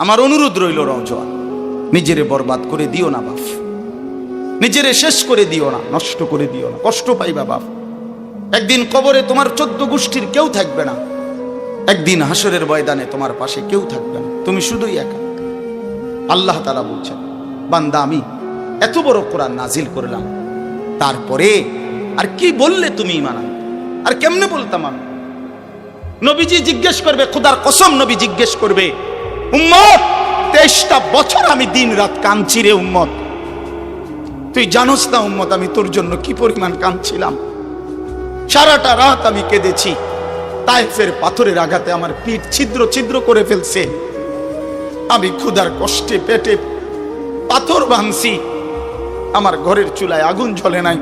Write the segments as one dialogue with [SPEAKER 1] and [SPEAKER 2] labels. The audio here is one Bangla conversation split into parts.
[SPEAKER 1] আমার অনুরোধ রইল নওজোয়ান, নিজেরে বরবাদ করে দিও না বাপ, নিজেরে শেষ করে দিও না, নষ্ট করে দিও না, কষ্ট পাইবা বাপ। একদিন কবরে তোমার 14 গোষ্ঠীর কেউ থাকবে না, একদিন হাসরের ময়দানে তোমার পাশে কেউ থাকবে না, তুমি শুধুই একা। আল্লাহ তাআলা বলছেন, বান্দা আমি এত বড় কোরআন নাজিল করলাম, তারপরে আর কি বললে তুমি ঈমান আনতে? আর কেমনে বলতাম আমি? নবীজি জিজ্ঞেস করবে, খোদার কসম নবী জিজ্ঞেস করবে, উম্মত 23টা বছর আমি দিন রাত কাঁদছি রে উম্মত, তুই জানোস না উম্মত আমি তোর জন্য কি পরিমাণ কাঁদছিলাম। সারাটা রাত আমি কেঁদেছি, তায়েফের পাথরের আঘাতে আমার পিঠ ছিদ্র ছিদ্র করে ফেলছে, আমি ক্ষুধার কষ্টে পেটে পাথর ভাঙছি, আমার ঘরের চুলায় আগুন জ্বলে নাই,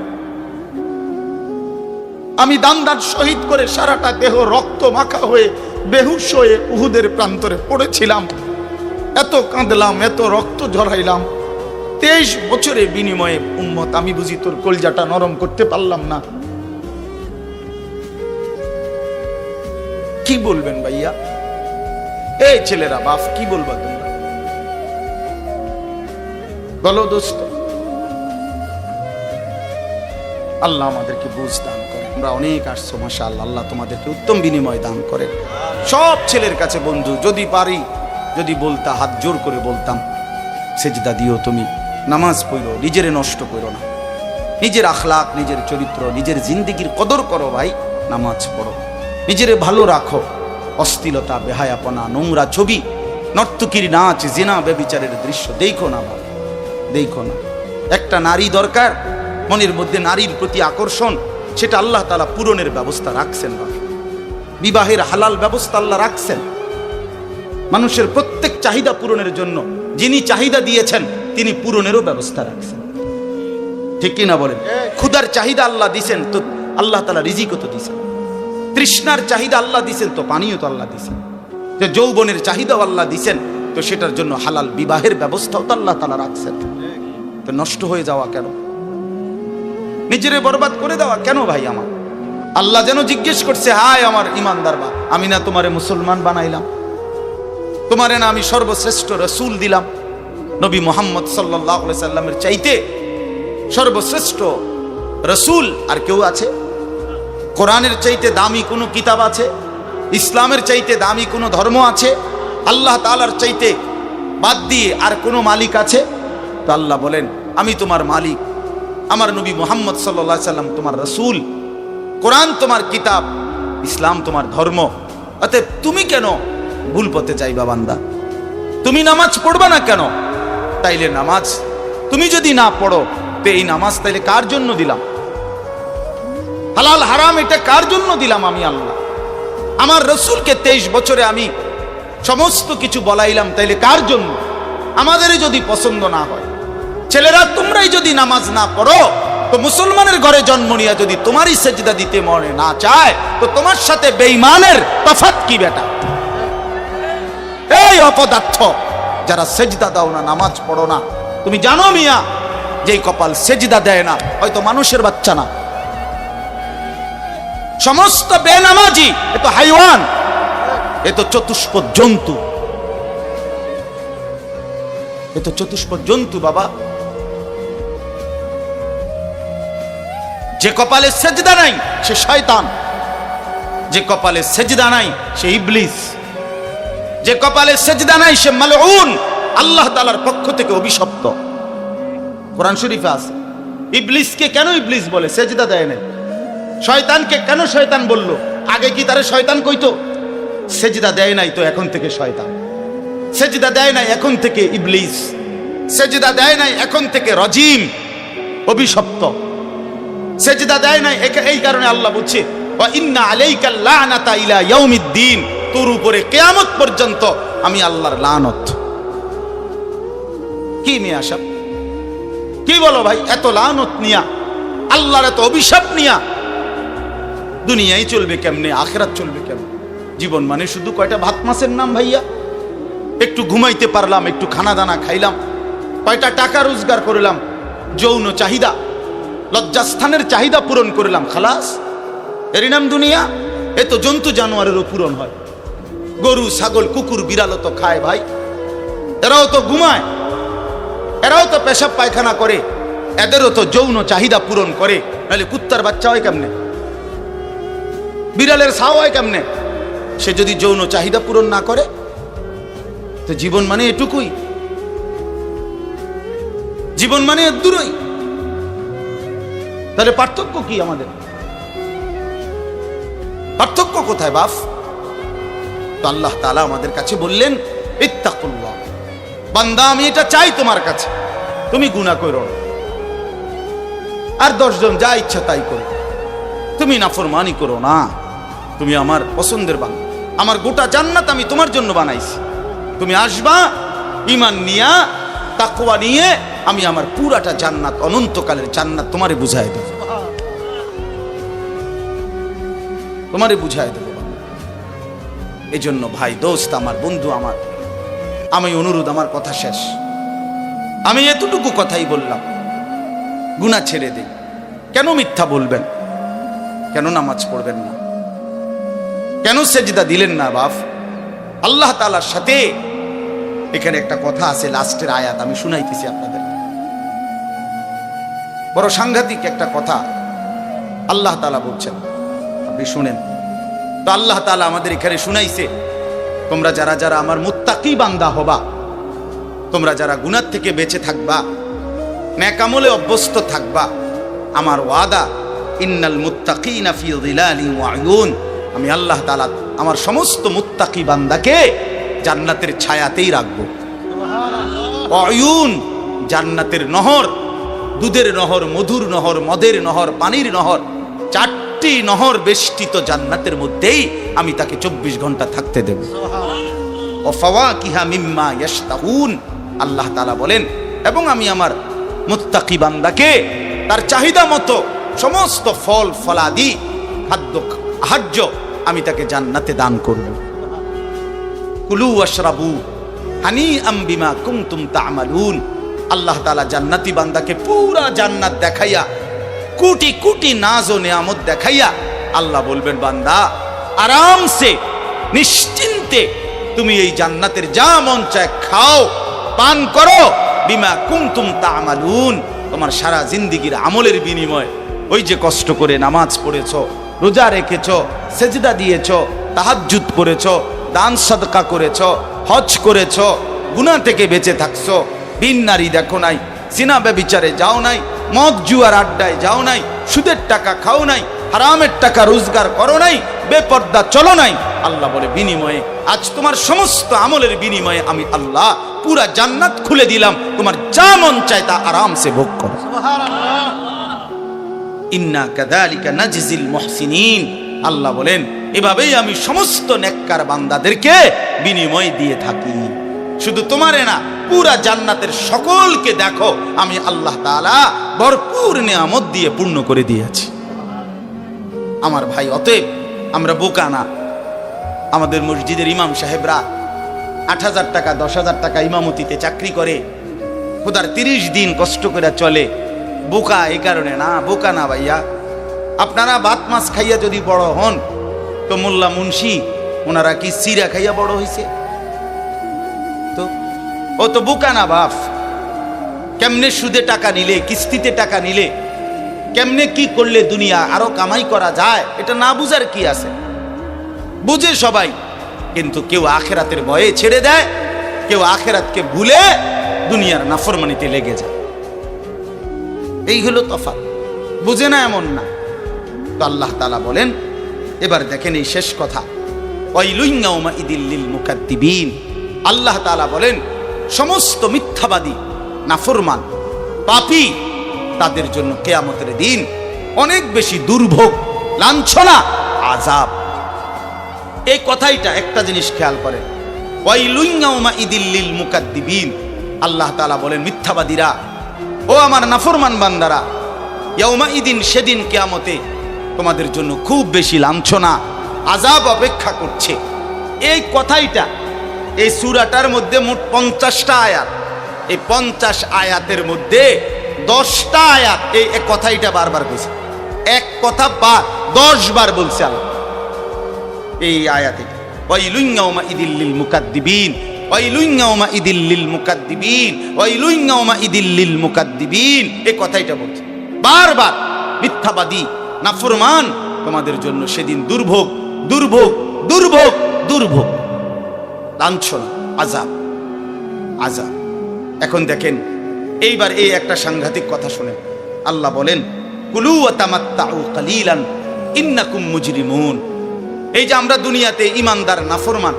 [SPEAKER 1] আমি দান্দার শহীদ করে সারাটা দেহ রক্ত মাখা হয়ে বেহুশ হয়ে উহুদের প্রান্তরে পড়েছিলাম, এত কাঁদলাম, এত রক্ত ঝরাইলাম, 23 বছরের বিনিময়ে উম্মত আমি বুঝি তোর কলজাটা নরম করতে পারলাম না। কি বলবেন ভাইয়া? এই ছেলেরা বাপ কি বলবা তোমরা? বলো দোস্ত। আল্লাহ আমাদেরকে বুঝ দান করে। আমরা অনেক আসছো মাশাআল্লাহ, আল্লাহ তোমাদেরকে উত্তম বিনিময় দান করে। সব ছেলের কাছে বন্ধু, যদি পারি, যদি বলতা, হাত জোর করে বলতাম, সেজদা দিও তুমি, নামাজ পড়ো, নিজেরে নষ্ট করো না, নিজের আখলাক, নিজের চরিত্র, নিজের জিন্দেগির কদর করো ভাই, নামাজ পড়ো, নিজেরে ভালো রাখো। অশ্লীলতা, বেহায়াপনা, নোংরা ছবি, নর্তকীর নাচ, জিনা, ব্যভিচারের দৃশ্য দেখো না ভাই, দেখো না। একটা নারী দরকার, মনের মধ্যে নারীর প্রতি আকর্ষণ, সেটা আল্লাহ তাআলা পূরণের ব্যবস্থা রাখছেন ভাই। বিবাহের হালাল ব্যবস্থা আল্লাহ রাখছেন, মানুষের প্রত্যেক চাহিদা পূরণের জন্য যিনি চাহিদা দিয়েছেন তিনি পূরণেরও ব্যবস্থা রাখছেন, ঠিক কি না বলেন? ক্ষুধার চাহিদা আল্লাহ দিছেন, তো আল্লাহ তাআলা রিজিকও তো দিছেন। তৃষ্ণার চাহিদা আল্লাহ দিছেন, তো পানিও তো আল্লাহ দিছেন। যে যৌবনের চাহিদাও আল্লাহ দিছেন, তো সেটার জন্য হালাল বিবাহের ব্যবস্থাও তো আল্লাহ তাআলা রাখছেন। তো নষ্ট হয়ে যাওয়া কেন? নিজেরে বরবাদ করে দেওয়া কেন ভাই? আমার আল্লাহ যেন জিজ্ঞেস করছে, হায় আমার ইমানদার বা, আমি না তোমারে মুসলমান বানাইলাম, তোমারে না আমি সর্বশ্রেষ্ঠ রাসূল দিলাম, নবী মুহাম্মদ সাল্লাল্লাহু আলাইহি সাল্লামের চাইতে সর্বশ্রেষ্ঠ রাসূল আর কেউ আছে? কোরআনের চাইতে দামি কোনো কিতাব আছে? ইসলামের চাইতে দামি কোনো ধর্ম আছে? আল্লাহ তাআলার চাইতে বাদ দিয়ে আর কোনো মালিক আছে? তো আল্লাহ বলেন, আমি তোমার মালিক, আমার নবী মুহাম্মদ সাল্লাল্লাহু আলাইহি সাল্লাম তোমার রাসূল, কোরআন তোমার কিতাব, ইসলাম তোমার ধর্ম। অতএব তুমি কেন ভুল পথে যাইবা বান্দা? তুমি নামাজ পড়বা না কেন? তাইলে নামাজ তুমি যদি না পড়ো, তো এই নামাজ তাইলে কার জন্য দিলাম? হালাল হারাম এটা কার জন্য দিলাম? আমি আল্লাহ। আমার রাসূলকে 23 বছরে আমি সমস্ত কিছু বলাইলাম, তাইলে কার জন্য? আমাদেরই যদি পছন্দ না হয়, ছেলেরা তোমরাই যদি নামাজ না পড়ো, তো মুসলমানের ঘরে জন্ম নিয়ে যদি তোমারই সেজদা দিতে মনে না চায়, তো তোমার সাথে বেঈমানের তফাৎ কি বেটা? এই অপদার্থ যারা সেজদা দাও না, নামাজ পড়ো না, তুমি জানো মিয়া, যেই কপাল সেজদা দেয় না, হয়তো মানুষের বাচ্চা না, সমস্ত বেনামাজি এ তো হাইওয়ান, এ তো চতুষ্পদ জন্তু, এ তো চতুষ্পদ জন্তু বাবা। যে কপালে সেজদা নাই সে শয়তান, যে কপালে সেজদা নাই সে ইবলিস, যে কপালে সেজদা নাই সে মালউন, আল্লাহ তাআলার পক্ষ থেকে অভিশপ্ত। কোরআন শরীফে আছে। ইবলিসকে কেন ইবলিস বলে? সেজদা দেয় না। শয়তানকে কেন শয়তান বলল? আগে কি তারে শয়তান কইতো? সেজদা দেয় নাই তো এখন থেকে শয়তান, সেজদা দেয় নাই এখন থেকে ইবলিস, সেজদা দেয় নাই এখন থেকে রজিম, অভিশপ্ত, সেজদা দেয় নাই। এই কারণে আল্লাহ বলছে, ওয়া ইন্না আলাইকাল লানাতা ইলা ইয়াউমিদ্দিন, তোর উপরে কিয়ামত পর্যন্ত আমি আল্লাহর লানত। কি মিয়া সাহেব, কি বলো ভাই? এত লানত নিয়া, আল্লাহর এত অভিশাপ নিয়া দুনিয়ায় চলবে কেমনে? আখিরাত চলবে কেমনে? জীবন মানে শুধু কয়টা ভাত মাছের নাম ভাইয়া? একটু ঘুমাইতে পারলাম, একটু খানা দানা খাইলাম, কয়টা টাকা রোজগার করলাম, যৌন চাহিদা, লজ্জাস্থানের চাহিদা পূরণ করলাম, খালাস, এরই নাম দুনিয়া? এ তো জন্তু জানোয়ারেরও পূরণ হয়। গরু, ছাগল, কুকুর, বিড়ালও তো খায় ভাই, এরাও তো ঘুমায়, এরাও তো পেশাব পায়খানা করে, এদেরও তো যৌন চাহিদা পূরণ করে। নাহলে কুত্তার বাচ্চা হয় কেমনে, বিড়ালের ছাও হয় কেমনে? সে যদি যৌন চাহিদা পূরণ না করে, তো জীবন মানে এটুকুই, জীবন মানে দূরই। তাহলে পার্থক্য কি আমাদের? পার্থক্য কোথায় বাপ? তো আল্লাহ তাআলা আমাদের কাছে বললেন, ইত্তাকুল্লাহ, বান্দা আমি এটা চাই তোমার কাছে, তুমি গুনাহ করো না, আর 10 জন যা ইচ্ছা তাই করো, তুমি নাফরমানি করো না, তুমি আমার পছন্দের বান্দা, আমার গোটা জান্নাত আমি তোমার জন্য বানাইছি, তুমি আসবা ঈমান নিয়া, তাকওয়া নিয়ে, আমি আমার পুরাটা জান্নাত, অনন্তকালের জান্নাত তোমারে বুঝাই দেব, তোমারে বুঝাই দেব। এই জন্য ভাই, দোস্ত আমার, বন্ধু আমার, আমি অনুরোধ, আমার কথা শেষ, আমি এতটুকু কথাই বললাম, গুনাহ ছেড়ে দিন। কেন মিথ্যা বলবেন? কেন নামাজ পড়বেন না? কেন সেজদা দিলেন না বাপ? আল্লাহ তাআলার সাথে এখানে একটা কথা আছে, লাস্টের আয়াত আমি শুনাইতেছি আপনাদের, বড় সাংঘাতিক একটা কথা আল্লাহ তাআলা বলছেন, আপনি শুনেন। তো আল্লাহ তাআলা আমাদের এখানে শুনাইছে, তোমরা যারা যারা আমার মুত্তাকি বান্দা হবা, তোমরা যারা গুনাহ থেকে বেঁচে থাকবা, নেক আমলে অভ্যস্ত থাকবা, আমার ওয়াদা, ইন্নাল মুত্তাকিনা ফি যিলালিন ওয়া উয়ুন, আমি আল্লাহ তাআলা আমার সমস্ত মুত্তাকি বান্দাকে জান্নাতের ছায়াতেই রাখবো। সুবহানাল্লাহ। উয়ুন, জান্নাতের নহর, দুধের নহর, মধুর নহর, মদের নহর, পানির নহর, 4টি নহর বেষ্টিত জান্নাতের মধ্যেই আমি তাকে 24 ঘন্টা থাকতে দেব। সুবহানাল্লাহ। ওয়া ফাওয়াকিহা মিম্মা ইয়াশতাহুন, আল্লাহ তাআলা বলেন, এবং আমি আমার মুত্তাকি বান্দাকে তার চাহিদা মতো সমস্ত ফল ফলাদি, খাদ্য আহার্য আমি তাকে জান্নাতে দান করব। কুলু ওয়াশরাবু হানিআম বিমা কুনতুম তা'মালুন, আল্লাহ তাআলা জান্নাতি বান্দাকে পুরা জান্নাত দেখাইয়া, কোটি কোটি নাজ ও নিয়ামত দেখাইয়া আল্লাহ বলবেন, বান্দা আরামসে নিশ্চিন্তে তুমি এই জান্নাতের যা মন চায় খাও, পান করো, বিমা কুনতুম তা'মালুন, তোমার সারা জিন্দেগীর আমলের বিনিময়, ওই যে কষ্ট করে নামাজ পড়েছো, রোজা রেখেছো, সেজদা দিয়েছো, তাহাজ্জুদ পড়েছো, দান সাদকা করেছো, হজ করেছো, গুনাহ থেকে বেঁচে থাকছো, বিন নারী দেখো নাই, জিনা ব্যভিচারে যাও নাই, মদ জুয়ার আড্ডায় যাও নাই, সুদের টাকা খাও নাই, হারামের টাকা রোজগার করো নাই, বেপর্দা চলো নাই, আল্লাহ বলে বিনিময়ে আজ তোমার সমস্ত আমলের বিনিময়ে আমি আল্লাহ পুরা জান্নাত খুলে দিলাম, তোমার যা মন চায় তা আরামসে ভোগ করো। সুবহানাল্লাহ। ইন্না কাযালিকা নাজজিল মুহসিনিন, আল্লাহ বলেন এভাবেই আমি সমস্ত নেককার বান্দাদেরকে বিনিময় দিয়ে থাকি। শুধু তোমারে না, পুরা জান্নাতের সকলকে দেখো আমি আল্লাহ তাআলা ভরপুর নিয়ামত দিয়ে পূর্ণ করে দিয়েছি। আমার ভাই, অতএব আমরা বোকা না। আমাদের মসজিদের ইমাম সাহেবরা 8,000 টাকা 10,000 টাকা ইমামতিতে চাকরি করে, খোদার 30 দিন কষ্ট করে চলে। বোকা এই কারণে না, বোকা না ভাইয়া। আপনারা ভাত মাছ খাইয়া যদি বড় হন, তো মোল্লা মুন্সি ওনারা কি সিরা খাইয়া বড় হয়েছে? তো ও তো বোকা না বাপ। কেমনে সুদে টাকা নিলে, কিস্তিতে টাকা নিলে, কেমনে কি করলে দুনিয়া আরো কামাই করা যায়, এটা না বুঝার কি আছে? বুঝে সবাই, কিন্তু কেউ আখেরাতের ভয়ে ছেড়ে দেয়, কেউ আখেরাতকে ভুলে দুনিয়ার নাফরমানিতে লেগে যায়। এই হলো তফাৎ। বুঝে না এমন না। তো আল্লাহ তাআলা বলেন, এবার দেখেন এই শেষ কথা, ওয়াইলুন ইয়াউমাইদিল লিল মুকাদ্দিবিন, আল্লাহ তাআলা বলেন সমস্ত মিথ্যাবাদী, নাফরমান, পাপী, তাদের জন্য কিয়ামতের দিন অনেক বেশি দুর্ভোগ, লাঞ্ছনা, আযাব। এই কথাইটা একটা জিনিস খেয়াল করেন, ওয়াইলুন ইয়াউমাইদিল লিল মুকাদ্দিবিন, আল্লাহ তাআলা বলেন মিথ্যাবাদীরা, ও আমার নাফরমান বান্দারা, ইয়াউমাইদিন, সেদিন কিয়ামতে তোমাদের জন্য খুব বেশি লাঞ্ছনা, আযাব অপেক্ষা করছে। এই কথাইটা এই সূরাটার মধ্যে মোট 50টা আয়াত। এই 50 আয়াতের মধ্যে 10টা আয়াত এই কথাইটা বারবার কইছে। এক কথা 10 বার বলছে আল্লাহ এই আয়াতে, ওয়াইলুন ইয়াউমাইদিল লিল মুকাদ্দিবিন, ওয়াইলুন ইয়াউমাইদিল লিল মুকাদ্দিবিন, ওয়াইলুন ইয়াউমাইদিল লিল মুকাদ্দিবিন, এই কথাইটা বলছে বারবার। মিথ্যাবাদী নাফরমান, তোমাদের জন্য সেদিন দুর্ভোগ, দুর্ভোগ, দুর্ভোগ, দুর্ভোগ, লাঞ্ছনা, আযাব, আযাব। এখন দেখেন এইবার এই একটা সাংঘাতিক কথা শুনেন। আল্লাহ বলেন কুলু ওয়া তামাত্তাউ কালিলান ইন্নাকুম মুজরিমুন। এই যে আমরা দুনিয়াতে ইমানদার নাফরমান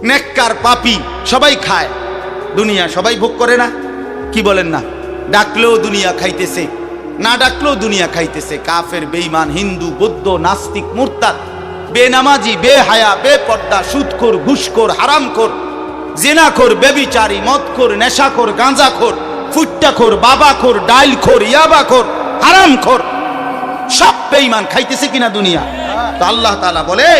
[SPEAKER 1] নেককার পাপী সবাই খায়, দুনিয়া সবাই ভোগ করে না? কি বলেন না? ডাকলেও দুনিয়া খাইতেছে, না ডাকলেও দুনিয়া খাইতেছে। কাফের, বেঈমান, হিন্দু, বৌদ্ধ, নাস্তিক, মুরতাদ, বেনামাজি, বেহায়া, বেপর্দা, সুদখোর, ঘুষখোর, হারামখোর, জিনাখোর, ব্যভিচারী, মদখোর, নেশাখোর, গাঁজাখোর, ফুট্টাখোর, বাবাখোর, ডাইলখোর, ইয়াবাখোর, হারামখোর, সব বেঈমান খাইতেছে কিনা দুনিয়া? তো আল্লাহ তাআলা বলে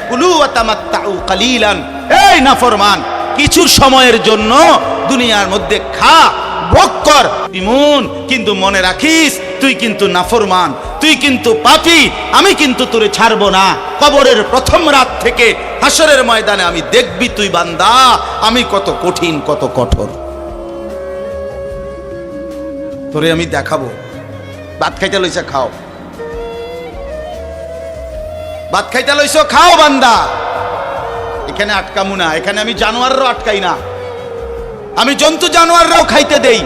[SPEAKER 1] কুলু ওয়া তামাত্তাউ কালিলান, এই নাফরমান কিছু সময়ের জন্য দুনিয়ার মধ্যে খা, ভোগ কর, ইমুন, কিন্তু মনে রাখিস তুই কিন্তু নাফরমান, তুই কিন্তু পাপী, আমি কিন্তু তোরে ছাড়বো না। কবরের প্রথম রাত থেকে হাসরের ময়দানে আমি দেখবি তুই বান্দা আমি কত কঠিন, কত কঠোর, তোরে আমি দেখাবো। ভাত খাইতে লইছে খাও, ভাত খাইতে লইছো খাও বান্দা, এখানে আটকামু না। এখানে আমি জানোয়াররাও আটকাই না, আমি জন্তু জানোয়াররাও খাইতে দেই,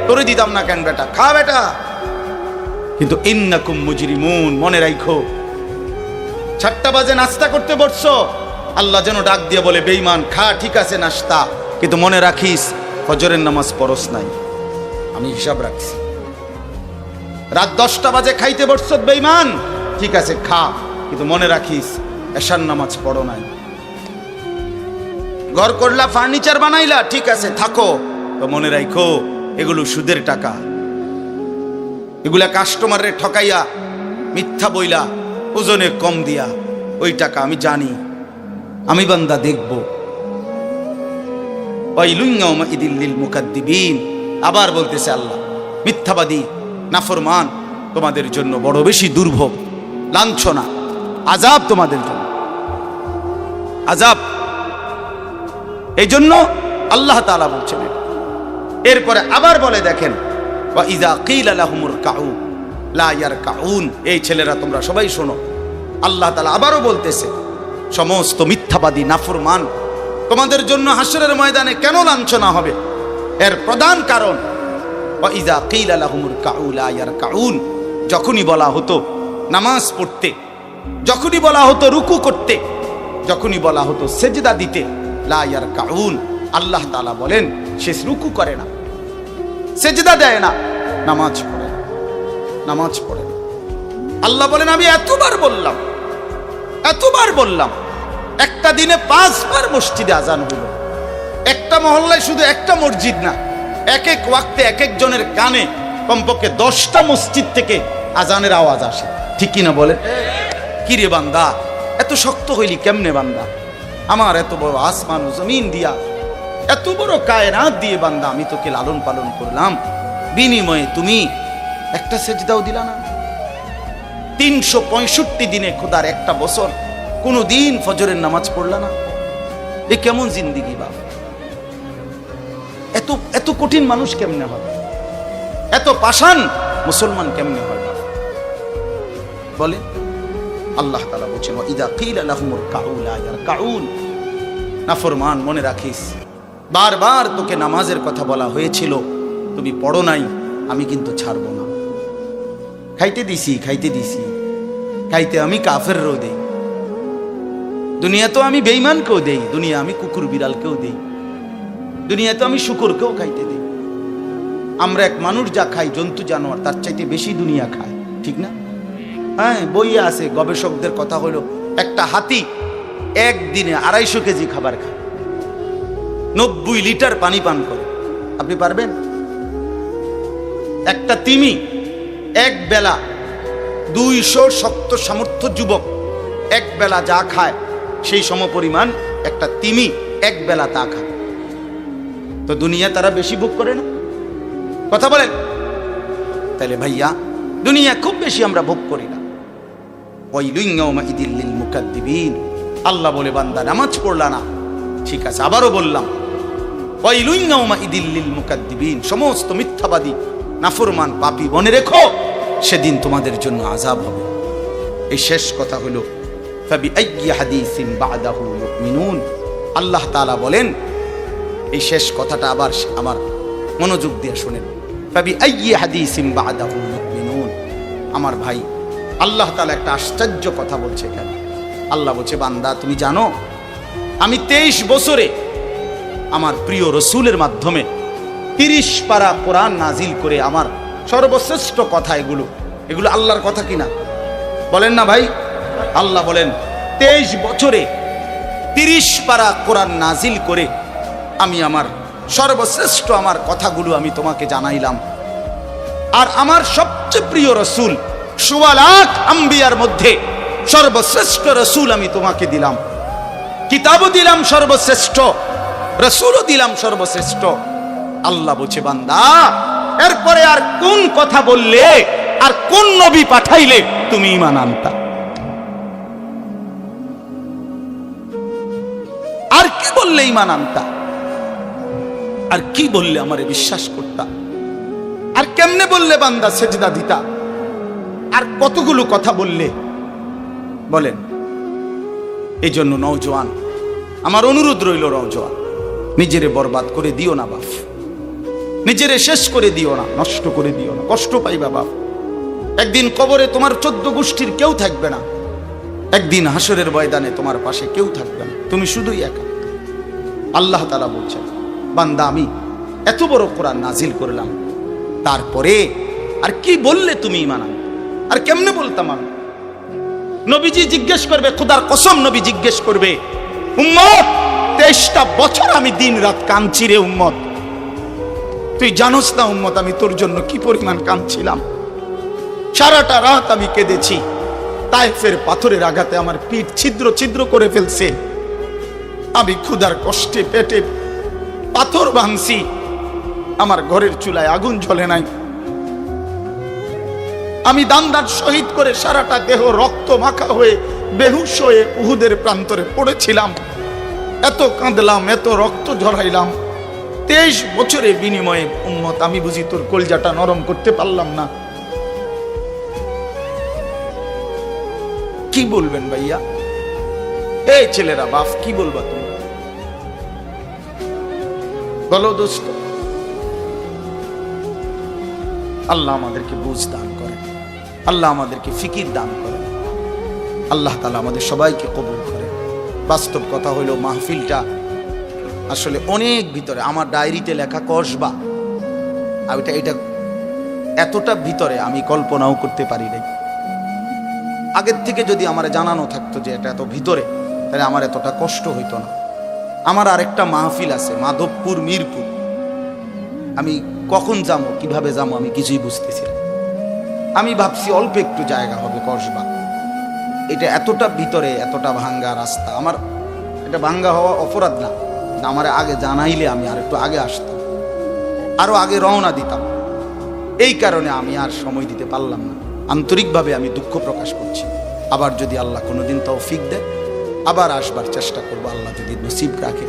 [SPEAKER 1] তোরে দিতাম না কেন বেটা, খা বেটা। কিন্তু ইন্নাকুম মুজরিমুন, মনে রাখো 7টা বাজে নাস্তা করতে বসছো, আল্লাহ যেন ডাক দিয়ে বলে বেঈমান খা, ঠিক আছে নাস্তা, কিন্তু মনে রাখিস ফজরের নামাজ পড়স নাই, আমি হিসাব রাখছি। রাত 10টা বাজে খাইতে বসছো বেঈমান, ঠিক আছে খা, কিন্তু মনে রাখিস এশার নামাজ পড়ো নাই। ঘর করলা, ফার্নিচার বানাইলা, ঠিক আছে থাকো, তো মনে রাখো এগুলো সুদের টাকা, এগুলা কাস্টমারে ঠকাইয়া মিথ্যা বইলা ওজনে কম দিয়া ওই টাকা আমি জানি, আমি বান্দা দেখব। ওয়াইলুন ইয়াউমাইদিল লিল মুকাদ্দিবিন, আবার বলতেছে আল্লাহ মিথ্যাবাদী নাফরমান তোমাদের জন্য বড় বেশি দুর্ভোগ, লাঞ্ছনা, আযাব তোমাদের জন্য, আযাব। এই জন্য আল্লাহ তাআলা বলছেন। এরপরে আবার বলে দেখেন ওয়া ইযা কিলা লাহুমুর কাউ লা ইয়ারকাউন, এই ছেলেরা তোমরা সবাই শোনো, আল্লাহ তাআলা আবারও বলতেছে সমস্ত মিথ্যাবাদী নাফরমান তোমাদের জন্য হাসরের ময়দানে কেন লাঞ্ছনা হবে, এর প্রধান কারণ ওয়া ইযা কিলা লাহুমুর কাউ লা ইয়ারকাউন, যখনই বলা হতো নামাজ পড়তে, যখনই বলা হতো রুকু করতে, যখনই বলা হতো সেজদা দিতে, লা ইয়ারকাউন, আল্লাহ তাআলা বলেন সে রুকু করে না, সেজদা দেয় না, নামাজ পড়ে না, নামাজ পড়ে না। আল্লাহ বলেন আমি এতবার বললাম, এতবার বললাম, একটা দিনে 5 বার মসজিদে আজান হইল, একটা মহল্লায় শুধু একটা মসজিদ না, এক এক ওয়াক্তে এক একজনের কানে কমপক্ষে 10টা মসজিদ থেকে আজানের আওয়াজ আসে, ঠিক কিনা বলে? কি রে বান্দা এত শক্ত হইলি কেমনে বান্দা, আমার এত বড় আসমান ও জমিন দিয়া, এত বড় কায়নাত দিয়ে বান্দা আমি তোকে লালন পালন করলাম, বিনিময়ে তুমি একটা সেজদাও দিলা না। 365 দিনে খোদার একটা বছর কোনো দিন ফজরের নামাজ পড়লা না, এ কেমন জিন্দিগি বাপ? এত এত কঠিন মানুষ কেমনে হয়, এত পাষাণ মুসলমান কেমনে হয় বলে? আল্লাহ তাআলা বলেন ওয়া ইযা কিলা লাহুমুর কাউ লা ইয়ারকাউন, নাফরমান মনে রাখিস বারবার তোকে নামাজের কথা বলা হয়েছিল, তুমি পড়ো নাই, আমি কিন্তু ছাড়বো না। খাইতে দিছি, খাইতে দিছি, খাইতে আমি কাফেরও দেই, দুনিয়া তো আমি বেঈমানকেও দেই, দুনিয়া আমি কুকুর বিড়ালকেও দেই, দুনিয়া তো আমি শুকরকেও খাইতে দেই। আমরা এক মানুষ যা খাই জন্তু জানোয়ার তার চাইতে বেশি দুনিয়া খায়, ঠিক না? হ্যাঁ, বইয়ে আছে, গবেষকদের কথা হলো একটা হাতি একদিনে 250 কেজি খাবার খায়, 90 লিটার পানি পান করে, আপনি পারবেন? একটা তিমি এক বেলা 200 শক্ত সামর্থ্য যুবক এক বেলা যা খায় সেই সমপরিমাণ একটা তিমি এক বেলা তা খায়, তো দুনিয়া তারা বেশি ভোগ করে না? কথা বলেন। তাহলে ভাইয়া দুনিয়া খুব বেশি আমরা ভোগ করি না। ওয়াইলুন ইয়াউমাইদিল লিল মুকাদ্দিবিন, আল্লাহ বলে বান্দা নামাজ পড়লা না, ঠিক আছে, আবারও বললাম, ওয়াইলুন ইয়াউমাইদিল লিল মুকাদ্দিবিন, সমস্ত মিথ্যাবাদী নাফরমান পাপী মনে রেখো, সেদিন তোমাদের জন্য আযাব হবে। এই শেষ কথা হলো ফাবিআইয়ি হাদিসিন বা'দাহু ইউমিনুন। আল্লাহ তাআলা বলেন, এই শেষ কথাটা আবার আমার মনোযোগ দিয়ে শুনেন, ফাবিআইয়ি হাদিসিন বা'দাহু ইউমিনুন। আমার ভাই, আল্লাহ তাআলা একটা আশ্চর্য কথা বলছে এখানে। আল্লাহ বলছে, বান্দা তুমি জানো আমি 23 বছরে আমার প্রিয় রসুলের মাধ্যমে 30 পারা কোরআন নাজিল করে আমার সর্বশ্রেষ্ঠ কথা এগুলো আল্লাহর কথা কিনা? বলেন না ভাই? আল্লাহ বলেন 23 বছরে 30 পারা কোরআন নাজিল করে আমি আমার সর্বশ্রেষ্ঠ আমার কথাগুলো আমি তোমাকে জানাইলাম। আর আমার সবচেয়ে প্রিয় রসুল 1.25 লাখ আম্বিয়ার মধ্যে সর্বশ্রেষ্ঠ রসুল আমি তোমাকে দিলাম, কিতাবও দিলাম সর্বশ্রেষ্ঠ, রসুলও দিলাম সর্বশ্রেষ্ঠ। আল্লাহ বলছে, বান্দা এরপরে আর কোন কথা বললে, আর কোন নবী পাঠাইলে তুমি ঈমান আনতা? আর কি বললে ঈমান আনতা? আর কি বললে আমারে বিশ্বাস করতা? আর কেমনে বললে বান্দা সেজদা দিতা? আর কতগুলো কথা বললে? বলেন। এই জন্য নওজোয়ান, আমার অনুরোধ রইল, নওজোয়ান নিজেরে বরবাদ করে দিও না বাপ, নিজেরে শেষ করে দিও না, নষ্ট করে দিও না, কষ্ট পাইবা বাপ। একদিন কবরে তোমার 14 গোষ্ঠীর কেউ থাকবে না, একদিন হাসরের ময়দানে তোমার পাশে কেউ থাকবে না, তুমি শুধুই একা। আল্লাহ তাআলা বলছেন, বান্দা আমি এত বড় কোরআন নাজিল করলাম, তারপরে আর কি বললে তুমি ঈমান আনবে? আর কেমনে বলতাম আমি? নবীজি জিজ্ঞেস করবে, খোদার কসম নবী জিজ্ঞেস করবে, উম্মত 23টা বছর আমি দিন রাত কাঁদছি রে উম্মত, তুই জানোস না উম্মত আমি তোর জন্য কি পরিমাণ কাঁদছিলাম, সারাটা রাত আমি কেঁদেছি, তায়েফের পাথরের আঘাতে আমার পিঠ ছিদ্র ছিদ্র করে ফেলছে, আমি ক্ষুধার কষ্টে পেটে পাথর ভাঙছি, আমার ঘরের চুলায় আগুন জ্বলে নাই, আমি দান্দার শহীদ করে সারাটা দেহ রক্ত মাখা হয়ে বেহুশ হয়ে উহুদের প্রান্তরে পড়েছিলাম, এত কাঁদলাম, এত রক্ত ঝরাইলাম, 23 বছরের বিনিময়ে উম্মত আমি বুঝি তোর কলজাটা নরম করতে পারলাম না? কি বলবেন ভাইয়া? এই ছেলেরা বাপ কি বলবা তুমি? বলো দোস্ত। আল্লাহ আমাদেরকে বুঝ দান করেন, আল্লাহ আমাদেরকে ফিকির দান করেন, আল্লাহ তাআলা আমাদের সবাইকে কবুল করেন। বাস্তব কথা হলো মাহফিলটা আসলে অনেক ভিতরে, আমার ডায়েরিতে লেখা কসবা, এটা এতটা ভিতরে আমি কল্পনাও করতে পারি নাই। আগের থেকে যদি আমার জানানো থাকতো যে এটা এত ভিতরে, তাহলে আমার এতটা কষ্ট হইতো না। আমার আরেকটা মাহফিল আছে মাধবপুর, মিরপুর, আমি কখন যাবো, কিভাবে যাবো আমি কিছুই বুঝতেছি না। আমি ভাবছি অল্প একটু জায়গা হবে কসবা, এটা এতটা ভিতরে, এতটা ভাঙ্গা রাস্তা, আমার এটা ভাঙ্গা হওয়া অপরাধ না, আমার আগে জানাইলে আমি আর একটু আগে আসতাম, আরো আগে রওনা দিতাম। এই কারণে আমি আর সময় দিতে পারলাম না। আন্তরিকভাবে আমি দুঃখ প্রকাশ করছি। আবার যদি আল্লাহ কোনোদিন তৌফিক দেয় আবার আসবার চেষ্টা করব, আল্লাহ যদি নসিব রাখে।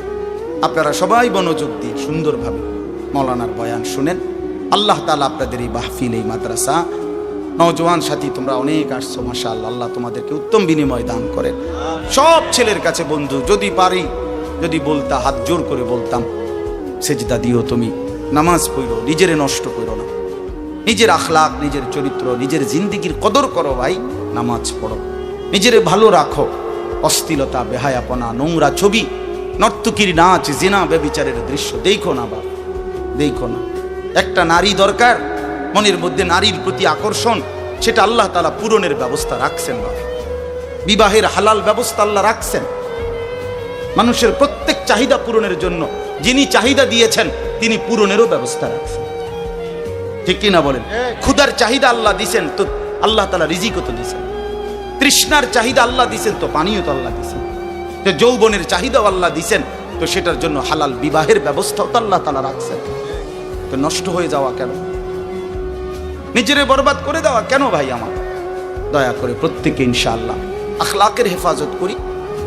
[SPEAKER 1] আপনারা সবাই মনোযোগ দিয়ে সুন্দরভাবে মৌলানার বয়ান শুনেন। আল্লাহ তাআলা আপনাদের এই মাহফিল, এই মাদ্রাসা, নওজোয়ান সাথী তোমরা অনেক আসছো, মাশাআল্লাহ, আল্লাহ তোমাদেরকে উত্তম বিনিময় দান করেন। সব ছেলের কাছে বন্ধু, যদি পারি, যদি বলতা, হাত জোর করে বলতাম, সেজদা দিও তুমি, নামাজ পড়ো, নিজেরে নষ্ট করো না, নিজের আখলাক, নিজের চরিত্র, নিজের জিন্দিগির কদর করো ভাই, নামাজ পড়ো, নিজেরে ভালো রাখো। অশ্লীলতা, বেহায়াপনা, নোংরা ছবি, নর্তকীর নাচ, জিনা, ব্যভিচারের দৃশ্য দেখো না বাবা, দেখো না। একটা নারী দরকার, মনের মধ্যে নারীর প্রতি আকর্ষণ, সেটা আল্লাহ তাআলা পূরণের ব্যবস্থা রাখছেন বাবা। বিবাহের হালাল ব্যবস্থা আল্লাহ রাখছেন। মানুষের প্রত্যেক চাহিদা পূরণের জন্য যিনি চাহিদা দিয়েছেন তিনি পূরণেরও ব্যবস্থা রাখছেন। ঠিক কিনা বলেন? ক্ষুধার চাহিদা আল্লাহ দিছেন, তো আল্লাহ তাআলা রিজিকও তো দিছেন। তৃষ্ণার চাহিদা আল্লাহ দিছেন, তো পানিও তো আল্লাহ দিছেন। যে যৌবনের চাহিদাও আল্লাহ দিছেন, তো সেটার জন্য হালাল বিবাহের ব্যবস্থাও তো আল্লাহ তাআলা রাখছেন। তো নষ্ট হয়ে যাওয়া কেন? নিজেরে বরবাদ করে দেওয়া কেন ভাই? আমার দয়া করে প্রত্যেকে ইনশাআল্লাহ আখলাকের হেফাজত করি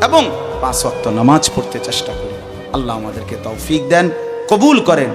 [SPEAKER 1] এবং 5 ওয়াক্ত নামাজ পড়তে চেষ্টা করি। আল্লাহ আমাদেরকে তৌফিক দেন, কবুল করেন।